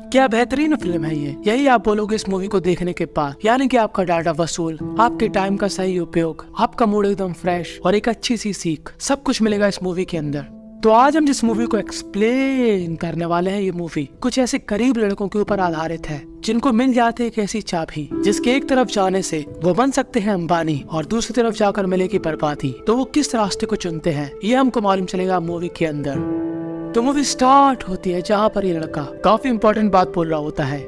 क्या बेहतरीन फिल्म है ये, यही आप बोलोगे इस मूवी को देखने के बाद। यानी कि आपका डाटा वसूल, आपके टाइम का सही उपयोग, आपका मूड एकदम फ्रेश और एक अच्छी सी सीख, सब कुछ मिलेगा इस मूवी के अंदर। तो आज हम जिस मूवी को एक्सप्लेन करने वाले हैं, ये मूवी कुछ ऐसे गरीब लड़कों के ऊपर आधारित है जिनको मिल जाती है एक ऐसी चाबी जिसके एक तरफ जाने से वो बन सकते हैं अंबानी और दूसरी तरफ जाकर मिलेगी बर्बादी। तो वो किस रास्ते को चुनते हैं ये हमको मालूम चलेगा मूवी के अंदर। तो मूवी स्टार्ट होती है जहाँ पर ये लड़का काफी इम्पोर्टेंट बात बोल रहा होता है।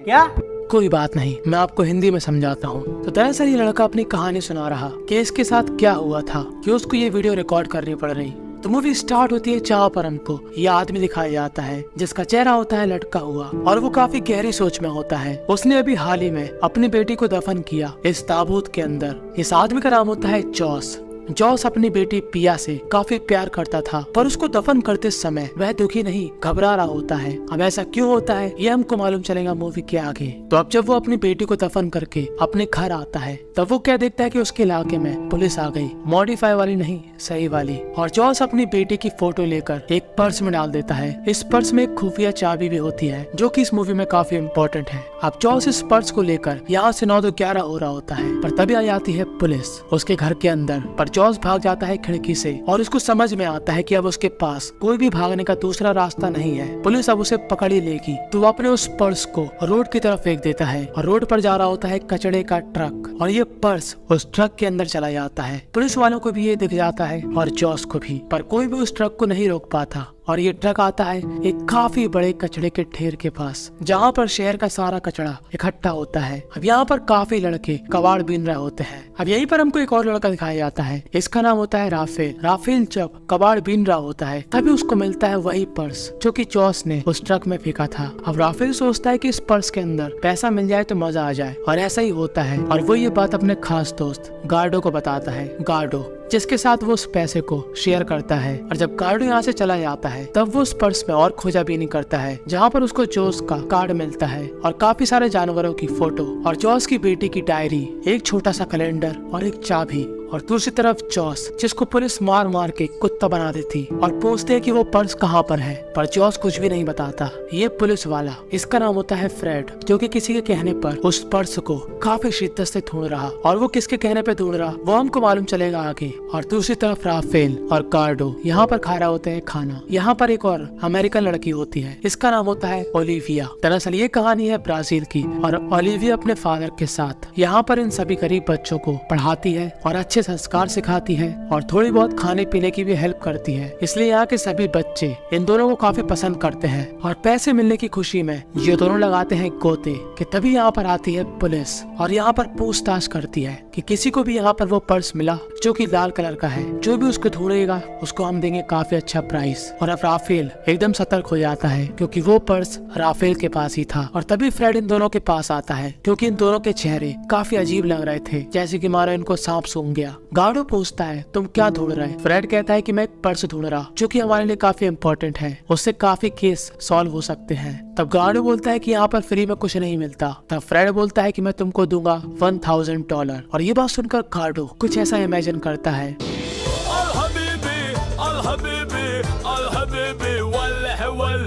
क्या? कोई बात नहीं, मैं आपको हिंदी में समझाता हूँ। तो दरअसल ये लड़का अपनी कहानी सुना रहा कि इसके साथ क्या हुआ था कि उसको ये वीडियो रिकॉर्ड करनी पड़ रही। तो मूवी स्टार्ट होती है जहाँ पर हमको ये आदमी दिखाया जाता है जिसका चेहरा होता है लटका हुआ और वो काफी गहरी सोच में होता है। उसने अभी हाल ही में अपनी बेटी को दफन किया इस ताबूत के अंदर। इस आदमी का नाम होता है जॉस। जॉस अपनी बेटी पिया से काफी प्यार करता था, पर उसको दफन करते समय वह दुखी नहीं, घबरा रहा होता है। अब ऐसा क्यों होता है ये हमको मालूम चलेगा मूवी के आगे। तो अब जब वो अपनी बेटी को दफन करके अपने घर आता है तब वो क्या देखता है कि उसके इलाके में पुलिस आ गई, मॉडिफाई वाली नहीं, सही वाली। और जॉस अपनी बेटी की फोटो लेकर एक पर्स में डाल देता है। इस पर्स में एक खुफिया चाबी भी होती है जो कि इस मूवी में काफी इम्पोर्टेंट है। अब जॉस इस पर्स को लेकर यहाँ से 9 तो 11 हो रहा होता है, पर तभी आ जाती है पुलिस उसके घर के अंदर। पर जॉस भाग जाता है खिड़की से और उसको समझ में आता है कि अब उसके पास कोई भी भागने का दूसरा रास्ता नहीं है। पुलिस अब उसे पकड़ ही लेगी। तो वो अपने उस पर्स को रोड की तरफ फेंक देता है और रोड पर जा रहा होता है कचड़े का ट्रक और ये पर्स उस ट्रक के अंदर चला जाता है। पुलिस वालों को भी ये दिख जाता है और जॉस को भी, पर कोई भी उस ट्रक को नहीं रोक पाता। और ये ट्रक आता है एक काफी बड़े कचड़े के ढेर के पास जहाँ पर शहर का सारा कचड़ा इकट्ठा होता है। अब यहाँ पर काफी लड़के कबाड़ बीन रहे होते हैं। अब यहीं पर हमको एक और लड़का दिखाया जाता है, इसका नाम होता है राफेल। राफेल जब कबाड़ बीन रहा होता है तभी उसको मिलता है वही पर्स जो कि जॉस ने उस ट्रक में फेंका था। अब राफेल सोचता है कि इस पर्स के अंदर पैसा मिल जाए तो मजा आ जाए, और ऐसा ही होता है। और वो ये बात अपने खास दोस्त गार्डो को बताता है, गार्डो जिसके साथ वो उस पैसे को शेयर करता है। और जब गार्डो यहाँ से चला जाता है तब वो उस पर्स में और खोजाबीनी करता है जहाँ पर उसको जॉस का कार्ड मिलता है और काफी सारे जानवरों की फोटो और जॉस की बेटी की डायरी, एक छोटा सा कैलेंडर और एक चाबी। और दूसरी तरफ जॉस जिसको पुलिस मार मार के कुत्ता बना देती और पूछते हैं कि वो पर्स कहाँ पर है, पर जॉस कुछ भी नहीं बताता। ये पुलिस वाला, इसका नाम होता है फ्रेड, जो कि किसी के कहने पर उस पर्स को काफी शिद्दत से ढूंढ रहा, और वो किसके कहने पे ढूंढ रहा वो हमको मालूम चलेगा आगे। और दूसरी तरफ राफेल और गार्डो यहाँ पर खा रहे होते हैं खाना। यहाँ पर एक और अमेरिकन लड़की होती है, इसका नाम होता है ओलिविया। दरअसल ये कहानी है ब्राजील की, और ओलिविया अपने फादर के साथ यहाँ पर इन सभी गरीब बच्चों को पढ़ाती है और अच्छे संस्कार सिखाती है और थोड़ी बहुत खाने पीने की भी हेल्प करती है। इसलिए यहाँ के सभी बच्चे इन दोनों को काफी पसंद करते हैं। और पैसे मिलने की खुशी में ये दोनों लगाते हैं गोते कि तभी यहाँ पर आती है पुलिस और यहाँ पर पूछताछ करती है कि किसी को भी यहाँ पर वो पर्स मिला जो कि लाल कलर का है, जो भी उसको ढूंढेगा उसको हम देंगे काफी अच्छा प्राइस। और अब राफेल एकदम सतर्क हो जाता है क्योंकि वो पर्स राफेल के पास ही था। और तभी फ्रेड इन दोनों के पास आता है क्योंकि इन दोनों के चेहरे काफी अजीब लग रहे थे, जैसे कि मानो इनको सांप सूंघ गया। गार्डो पूछता है तुम क्या ढूंढ रहे? फ्रेड कहता है कि मैं एक पर्स ढूंढ रहा जो कि हमारे लिए काफी इम्पोर्टेंट है, उससे काफी केस सॉल्व हो सकते हैं। तब गार्डो बोलता है कि यहाँ पर फ्री में कुछ नहीं मिलता। तब फ्रेड बोलता है कि मैं तुमको दूंगा $1000। और ये बात सुनकर गार्डो कुछ ऐसा इमेजिन करता है।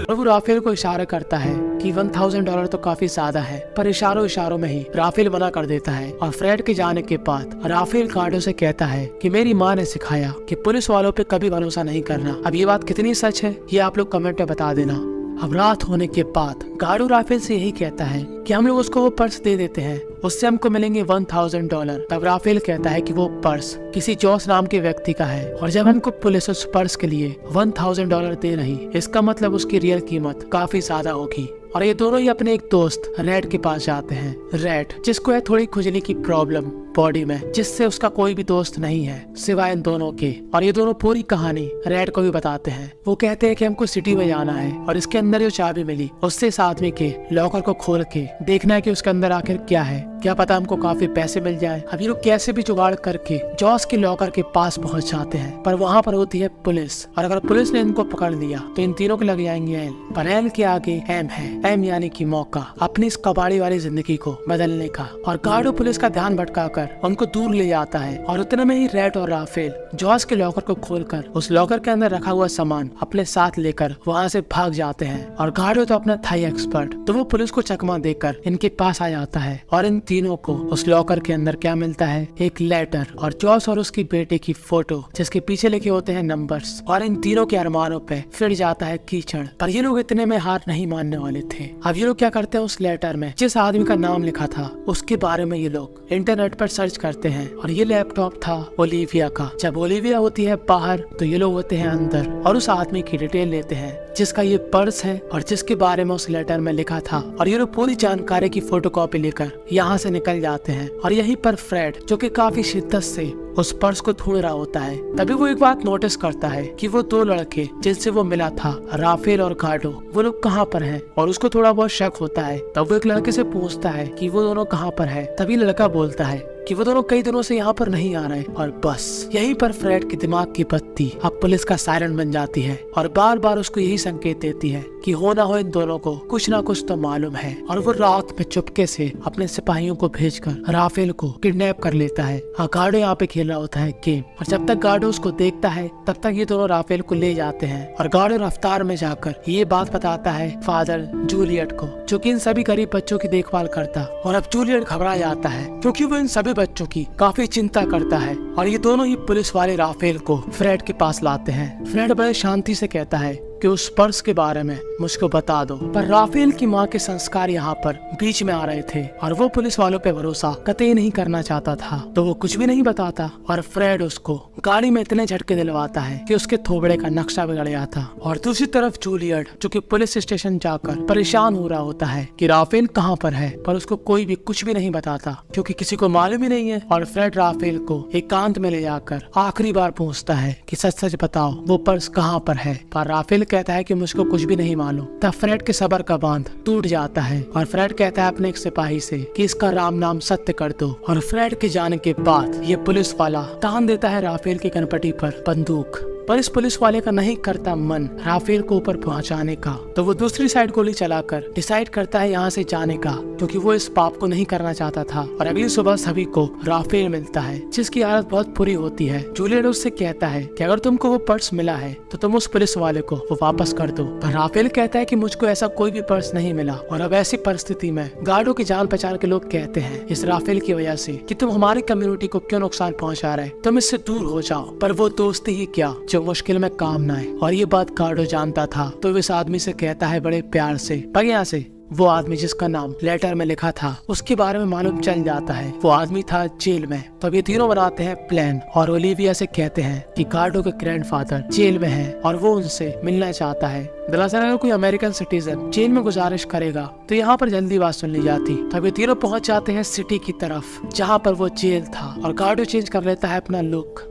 और वो राफेल को इशारा करता है कि $1000 तो काफी ज्यादा है, पर इशारों में ही राफेल मना कर देता है। और फ्रेड के जाने के बाद राफेल गार्डो से कहता है कि मेरी माँ ने सिखाया कि पुलिस वालों पे कभी भरोसा नहीं करना। अब ये बात कितनी सच है ये आप लोग कमेंट में बता देना। अब रात होने के बाद गार्डो राफेल से यही कहता है कि हम लोग उसको वो पर्स दे देते हैं, उससे हमको मिलेंगे $1000। तब राफेल कहता है कि वो पर्स किसी जॉस नाम के व्यक्ति का है, और जब हमको पुलिस उस पर्स के लिए $1000 दे रही, इसका मतलब उसकी रियल कीमत काफी ज्यादा होगी। और ये दोनों ही अपने एक दोस्त रेड के पास जाते हैं। रेड जिसको है थोड़ी खुजली की प्रॉब्लम बॉडी में, जिससे उसका कोई भी दोस्त नहीं है सिवाय इन दोनों के। और ये दोनों पूरी कहानी रेड को भी बताते हैं। वो कहते हैं कि हमको सिटी में जाना है और इसके अंदर जो चाबी मिली उससे इस आदमी के लॉकर को खोल के देखना है कि उसके अंदर आखिर क्या है, क्या पता हमको काफी पैसे मिल जाए। अब ये लोग कैसे भी जुगाड़ करके जॉस के लॉकर के पास पहुंच जाते हैं, पर वहाँ पर होती है पुलिस, और अगर पुलिस ने इनको पकड़ लिया तो इन तीनों को लग जाएंगे एल। पर एल के आगे एम है, एम यानी कि मौका अपनी इस कबाड़ी वाली जिंदगी को बदलने का। और गार्डो पुलिस का ध्यान भटकाकर कर उनको दूर ले जाता है और उतने में ही रेड और राफेल जॉस के लॉकर को खोलकर उस लॉकर के अंदर रखा हुआ सामान अपने साथ लेकर वहाँ से भाग जाते हैं। और गार्डो तो अपना था एक्सपर्ट, तो वो पुलिस को चकमा देकर इनके पास आ जाता है और इन तीनों को उस लॉकर के अंदर क्या मिलता है, एक लेटर और जॉस और उसकी बेटे की फोटो जिसके पीछे लिखे होते हैं नंबर्स। और इन तीनों के अरमानों पे फिर जाता है कीचड़। पर ये लोग इतने में हार नहीं मानने वाले थे। अब ये लोग क्या करते हैं, उस लेटर में जिस आदमी का नाम लिखा था उसके बारे में ये लोग इंटरनेट पर सर्च करते हैं। और ये लैपटॉप था ओलिविया का। जब ओलिविया होती है बाहर तो ये लोग होते हैं अंदर और उस आदमी की डिटेल लेते हैं जिसका ये पर्स है और जिसके बारे में उस लेटर में लिखा था। और ये लोग पूरी जानकारी की फोटोकॉपी लेकर यहाँ से निकल जाते हैं। और यहीं पर फ्रेड जो कि काफी शिद्दत से उस पर्स को ढूंढ रहा होता है, तभी वो एक बात नोटिस करता है कि वो दो लड़के जिनसे वो मिला था, राफेल और गार्डो, वो लोग कहाँ पर हैं। और उसको थोड़ा बहुत शक होता है। तब वो एक लड़के से पूछता है कि वो दोनों कहाँ पर है। तभी लड़का बोलता है कि वो दोनों कई दिनों से यहाँ पर नहीं आ रहे। और बस यहीं पर फ्रेड के दिमाग की बत्ती अब पुलिस का सायरन बन जाती है और बार बार उसको यही संकेत देती है कि हो ना हो इन दोनों को कुछ ना कुछ तो मालूम है। और वो रात में चुपके से अपने सिपाहियों को भेजकर राफेल को किडनैप कर लेता है। गार्डो यहाँ पे खेल रहा होता है गेम। और जब तक गार्डो उसको देखता है तब तक ये दोनों राफेल को ले जाते हैं। और गार्डो रफ्तार में जाकर ये बात बताता है फादर जूलियट को, जो कि इन सभी गरीब बच्चों की देखभाल करता। और अब जूलियट घबरा जाता है क्योंकि वो इन सभी बच्चों की काफी चिंता करता है। और ये दोनों ही पुलिस वाले राफेल को फ्रेड के पास लाते हैं। फ्रेड बड़े शांति से कहता है कि उस पर्स के बारे में मुझको बता दो। पर राफेल की माँ के संस्कार यहाँ पर बीच में आ रहे थे और वो पुलिस वालों पे भरोसा कतई नहीं करना चाहता था, तो वो कुछ भी नहीं बताता। और फ्रेड उसको गाड़ी में इतने झटके दिलवाता है कि उसके थोबड़े का नक्शा बिगड़ गया था। और दूसरी तरफ जूलियट जो कि पुलिस स्टेशन जाकर परेशान हो रहा होता है कि राफेल कहाँ पर है, पर उसको कोई भी कुछ भी नहीं बताता क्योंकि किसी को मालूम ही नहीं है। और फ्रेड राफेल को एकांत में ले जाकर आखिरी बार पूछता है कि सच सच बताओ वो पर्स कहाँ पर है। पर राफेल कहता है कि मुझको कुछ भी नहीं मालूम। तब फ्रेड के सबर का बांध टूट जाता है और फ्रेड कहता है अपने एक सिपाही से कि इसका राम नाम सत्य कर दो। और फ्रेड के जाने के बाद ये पुलिस वाला तान देता है राफेल की कनपटी पर बंदूक। पर इस पुलिस वाले का नहीं करता मन राफेल को ऊपर पहुंचाने का, तो वो दूसरी साइड गोली चलाकर डिसाइड करता है यहाँ से जाने का, क्योंकि वो इस पाप को नहीं करना चाहता था। और अगली सुबह सभी को राफेल मिलता है जिसकी हालत बहुत बुरी होती है। जूलियट उससे कहता है कि अगर तुमको वो पर्स मिला है तो तुम उस पुलिस वाले को वो वापस कर दो। पर राफेल कहता है कि मुझको ऐसा कोई भी पर्स नहीं मिला। और अब ऐसी परिस्थिति में गार्डो की जान पहचान के लोग कहते हैं इस राफेल की वजह से कि तुम हमारी कम्युनिटी को क्यों नुकसान पहुंचा रहे, तुम इससे दूर हो जाओ। पर वो दोस्ती ही क्या जो मुश्किल में काम ना आए। और ये बात गार्डो जानता था, तो इस आदमी से कहता है बड़े प्यार से, पर यहाँ से वो आदमी जिसका नाम लेटर में लिखा था उसके बारे में मालूम चल जाता है। वो आदमी था जेल में। तो अब ये तीनों बनाते हैं प्लान और ओलिविया से कहते हैं कि गार्डो के ग्रैंडफादर जेल में हैं और वो उनसे मिलना चाहता है। दरअसल अगर कोई अमेरिकन सिटीजन जेल में गुजारिश करेगा तो यहाँ पर जल्दी बात सुन ली जाती। तब ये तीनों पहुँच जाते हैं सिटी की तरफ जहाँ पर वो जेल था। और गार्डो चेंज कर लेता है अपना लुक।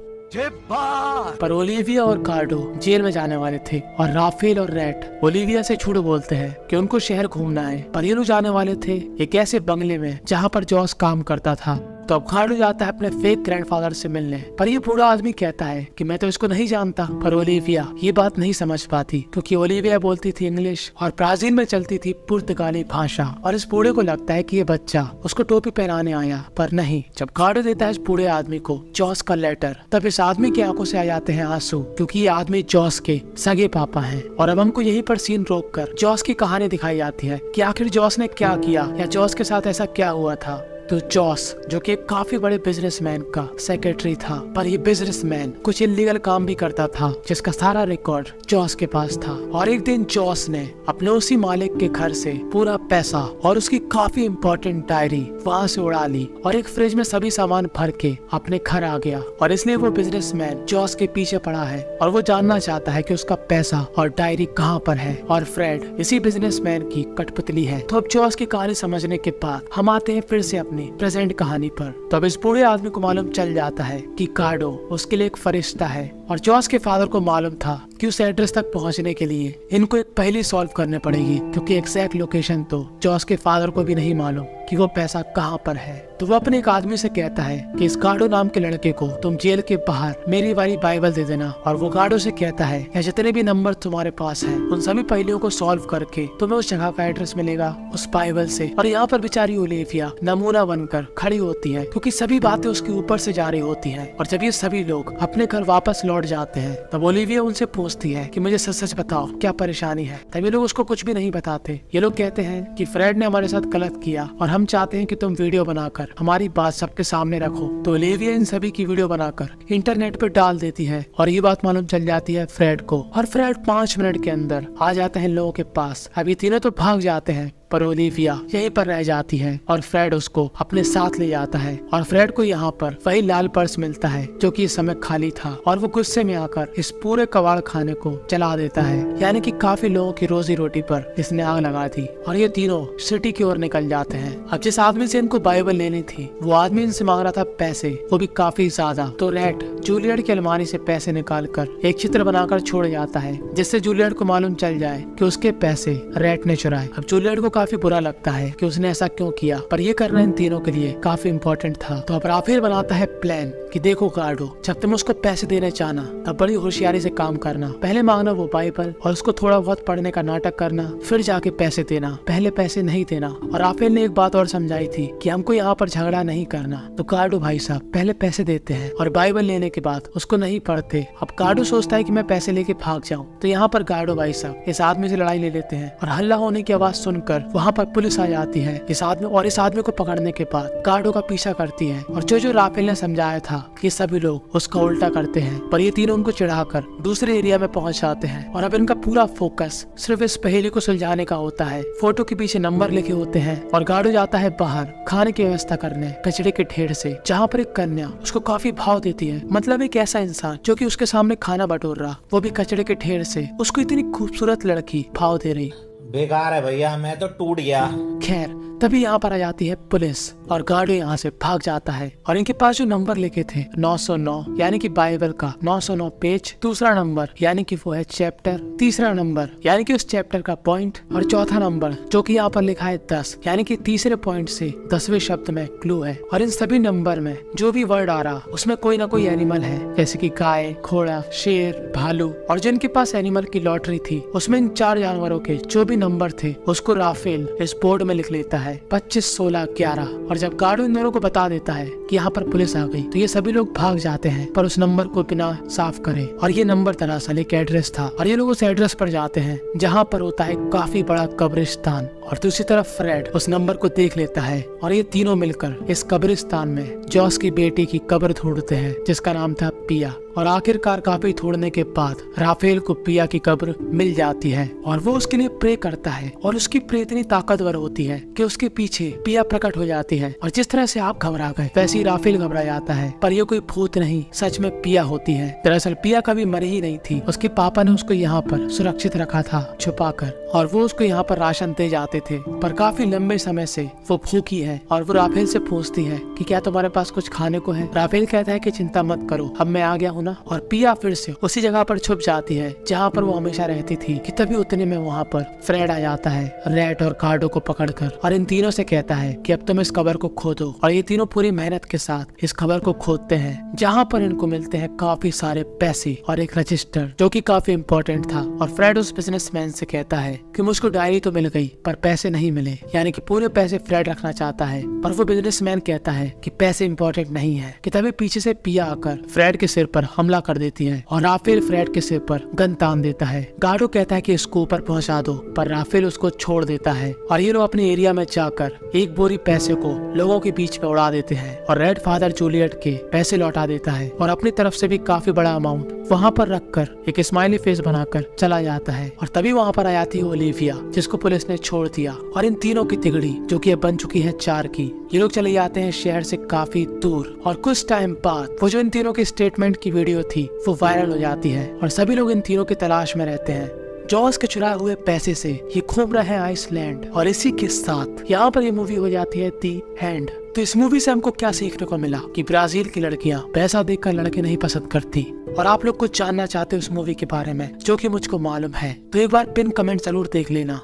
पर ओलिविया और गार्डो जेल में जाने वाले थे और राफेल और रेड ओलिविया से झूठ बोलते हैं कि उनको शहर घूमना है। पर ये लोग जाने वाले थे एक ऐसे बंगले में जहाँ पर जॉस काम करता था। तो अब गार्डो जाता है अपने फेक ग्रैंडफादर से मिलने, पर ये बूढ़ा आदमी कहता है कि मैं तो इसको नहीं जानता। पर ओलिविया ये बात नहीं समझ पाती क्योंकि ओलिविया बोलती थी इंग्लिश और ब्राजील में चलती थी पुर्तगाली भाषा। और इस बूढ़े को लगता है कि ये बच्चा उसको टोपी पहनाने आया, पर नहीं। जब गार्डो देता है इस बूढ़े आदमी को जॉस का लेटर, तब इस आदमी की आंखों से आ जाते हैं आंसू क्योंकि ये आदमी जॉस के सगे पापा हैं। और अब हमको यहीं पर सीन रोक कर जॉस की कहानी दिखाई जाती है कि आखिर जॉस ने क्या किया या जॉस के साथ ऐसा क्या हुआ था। तो जॉस जो कि काफी बड़े बिजनेसमैन का सेक्रेटरी था, पर ये बिजनेसमैन कुछ इलीगल काम भी करता था जिसका सारा रिकॉर्ड जॉस के पास था। और एक दिन जॉस ने अपने उसी मालिक के घर से पूरा पैसा और उसकी काफी इम्पोर्टेंट डायरी वहाँ से उड़ा ली और एक फ्रिज में सभी सामान भर के अपने घर आ गया। और इसलिए वो बिजनेसमैन जॉस के पीछे पड़ा है और वो जानना चाहता है कि उसका पैसा और डायरी कहाँ पर है। और फ्रेड इसी बिजनेसमैन की कठपुतली है। तो अब जॉस की कहानी समझने के बाद हम आते हैं फिर से प्रेजेंट कहानी पर। तो अब इस बूढ़े आदमी को मालूम चल जाता है कि गार्डो उसके लिए एक फरिश्ता है और जॉस के फादर को मालूम था कि उस एड्रेस तक पहुंचने के लिए इनको एक पहेली सॉल्व करने पड़ेगी, क्योंकि एग्जैक्ट लोकेशन तो जॉस के फादर को भी नहीं मालूम कि वो पैसा कहाँ पर है। तो वो अपने एक आदमी से कहता है कि इस गार्डो नाम के लड़के को तुम जेल के बाहर मेरी वाली बाइबल दे देना, और वो गार्डो से कहता है या जितने भी नंबर तुम्हारे पास हैं उन सभी पहेलियों को सॉल्व करके तुम्हें उस जगह का एड्रेस मिलेगा उस बाइबल से। और यहाँ पर बेचारी ओलिविया नमूना बनकर खड़ी होती है, क्योंकि सभी बातें उसके ऊपर से जा रही होती है। और जब ये सभी लोग अपने घर वापस लौट जाते हैं तब ओलिविया उनसे पूछती है कि मुझे सच सच बताओ क्या परेशानी है। तब ये लोग उसको कुछ भी नहीं बताते। ये लोग कहते हैं कि फ्रेड ने हमारे साथ गलत किया और हम चाहते हैं कि तुम वीडियो बनाकर हमारी बात सबके सामने रखो। तो ओलिविया इन सभी की वीडियो बनाकर इंटरनेट पे डाल देती है और ये बात मालूम चल जाती है फ्रेड को, और फ्रेड 5 मिनट के अंदर आ जाते हैं लोगों के पास। अभी तीनों तो भाग जाते हैं पर ओलिविया यहीं पर रह जाती है और फ्रेड उसको अपने साथ ले जाता है। और फ्रेड को यहाँ पर वही लाल पर्स मिलता है जो कि इस समय खाली था, और वो गुस्से में आकर इस पूरे कबाड़ खाने को जला देता है, यानी कि काफी लोगों की रोजी रोटी पर इसने आग लगा दी। और ये तीनों सिटी की ओर निकल जाते हैं। अब जिस आदमी से इनको बाइबल लेनी थी वो आदमी इनसे मांग रहा था पैसे, वो भी काफी ज्यादा। तो रेड जूलियट की अलमारी से पैसे निकाल कर एक चित्र बनाकर छोड़ जाता है, जिससे जूलियट को मालूम चल जाए कि उसके पैसे रेड ने चुराए। अब जूलियट को काफी बुरा लगता है कि उसने ऐसा क्यों किया, पर ये करना इन तीनों के लिए काफी इम्पोर्टेंट था। तो अब राफेल बनाता है प्लान कि देखो गार्डो, जब तुम उसको पैसे देने चाहना तब बड़ी होशियारी से काम करना। पहले मांगना वो बाइबल और उसको थोड़ा बहुत पढ़ने का नाटक करना, फिर जाके पैसे देना, पहले पैसे नहीं देना। और राफेल ने एक बात और समझाई थी कि हमको यहाँ पर झगड़ा नहीं करना। तो गार्डो भाई साहब पहले पैसे देते हैं और बाइबल लेने के बाद उसको नहीं पढ़ते। अब गार्डो सोचता है कि मैं पैसे लेके भाग जाऊँ, तो यहाँ पर गार्डो भाई साहब इस आदमी से लड़ाई ले लेते हैं और हल्ला होने की आवाज सुनकर वहाँ पर पुलिस आ जाती है। इस आदमी को पकड़ने के बाद गार्डो का पीछा करती है, और जो राफेल ने समझाया था कि सभी लोग उसका उल्टा करते हैं, पर ये तीनों उनको चिढ़ाकर दूसरे एरिया में पहुंच जाते हैं। और अब इनका पूरा फोकस सिर्फ इस पहेली को सुलझाने का होता है। फोटो के पीछे नंबर लिखे होते हैं और गार्डो जाता है बाहर खाने की व्यवस्था करने कचड़े के ढेर से, जहाँ पर एक कन्या उसको काफी भाव देती है। मतलब एक ऐसा इंसान जो कि उसके सामने खाना बटोर रहा, वो भी कचड़े के ढेर से उसको इतनी खूबसूरत लड़की भाव दे रही। बेकार है भैया, मैं तो टूट गया। खैर तभी यहाँ पर आ जाती है पुलिस और गार्डो यहाँ से भाग जाता है। और इनके पास जो नंबर लिखे थे 909 यानी कि बाइबल का 909 पेज, दूसरा नंबर यानी कि वो है चैप्टर, तीसरा नंबर यानी कि उस चैप्टर का पॉइंट, और चौथा नंबर जो कि यहाँ पर लिखा है 10 यानी कि तीसरे पॉइंट से 10वें शब्द में क्लू है। और इन सभी नंबर में जो भी वर्ड आ रहा उसमें कोई ना कोई एनिमल है, जैसे कि गाय, घोड़ा, शेर, भालू। और जो इनके पास एनिमल की लॉटरी थी उसमें इन 4 जानवरों के जो भी नंबर थे उसको राफेल इस बोर्ड में लिख लेता है 25, 16, 11। और जब गार्डो इन दोनों को बता देता है कि यहाँ पर पुलिस आ गई तो ये सभी लोग भाग जाते हैं, पर उस नंबर को बिना साफ करे। और ये नंबर दरअसल एक एड्रेस था, और ये लोग उस एड्रेस पर जाते हैं जहाँ पर होता है काफी बड़ा कब्रिस्तान। और दूसरी तरफ फ्रेड उस नंबर को देख लेता है और ये तीनों मिलकर इस कब्रिस्तान में जॉस की बेटी की कब्र ढूंढते हैं जिसका नाम था पिया। और आखिरकार काफी ढूंढने के बाद राफेल को पिया की कब्र मिल जाती है और वो उसके लिए प्रे करता है। और उसकी प्रे इतनी ताकतवर होती है कि उसके पीछे पिया प्रकट हो जाती है। और जिस तरह से आप घबरा गए वैसे ही राफेल घबरा जाता है, पर ये कोई भूत नहीं, सच में पिया होती है। दरअसल पिया कभी मरी ही नहीं थी, उसके पापा ने उसको यहाँ पर सुरक्षित रखा था छुपाकर, और वो उसको यहाँ पर राशन दे जाते थे। पर काफी लंबे समय से वो भूखी है और वो राफेल से पूछती है कि क्या तुम्हारे पास कुछ खाने को है। राफेल कहता है कि चिंता मत करो, अब मैं आ गया हूँ ना। और पिया फिर से उसी जगह पर छुप जाती है जहाँ पर वो हमेशा रहती थी। कि तभी उतने में वहाँ पर फ्रेड आ जाता है रेड और गार्डो को पकड़कर, और इन तीनों से कहता है कि अब तुम इस कब्र को खोदो। और ये तीनों पूरी मेहनत के साथ इस कब्र को खोदते हैं, जहाँ पर इनको मिलते हैं काफी सारे पैसे और एक रजिस्टर जो कि काफी इम्पोर्टेंट था। और फ्रेड उस बिजनेसमैन से कहता है कि मुझको डायरी तो मिल गई पर पैसे नहीं मिले, यानी कि पूरे पैसे फ्रेड रखना चाहता है। पर वो बिजनेसमैन कहता है कि पैसे इम्पोर्टेंट नहीं है। कि तभी पीछे से पिया आकर फ्रेड के सिर पर हमला कर देती है और राफेल फ्रेड के सिर पर गन तान देता है। गार्डो कहता है कि इसको ऊपर पहुंचा दो, पर राफेल उसको छोड़ देता है। और ये लोग अपने एरिया में जाकर एक बोरी पैसे को लोगों के बीच में उड़ा देते हैं और रेड फादर जूलियट के पैसे लौटा देता है और अपनी तरफ से भी काफी बड़ा अमाउंट वहाँ पर रखकर एक स्माइली फेस बनाकर चला जाता है। और तभी वहाँ पर आ जाती है ओलिविया, जिसको पुलिस ने छोड़ दिया। और इन तीनों की तिगड़ी जो कि अब बन चुकी है 4 की, ये लोग चले जाते हैं शहर से काफी दूर। और कुछ टाइम बाद वो जो इन तीनों की स्टेटमेंट की वीडियो थी वो वायरल हो जाती है और सभी लोग इन तीनों की तलाश में रहते हैं। जॉस के चुराए हुए पैसे से ये घूम रहे हैं आइसलैंड। और इसी के साथ यहाँ पर ये मूवी हो जाती है दी एंड। तो इस मूवी से हमको क्या सीखने को मिला कि ब्राजील की लड़कियाँ पैसा देखकर लड़के नहीं पसंद करती, और आप लोग कुछ जानना चाहते हो उस मूवी के बारे में जो कि मुझको मालूम है, तो एक बार पिन कमेंट जरूर देख लेना।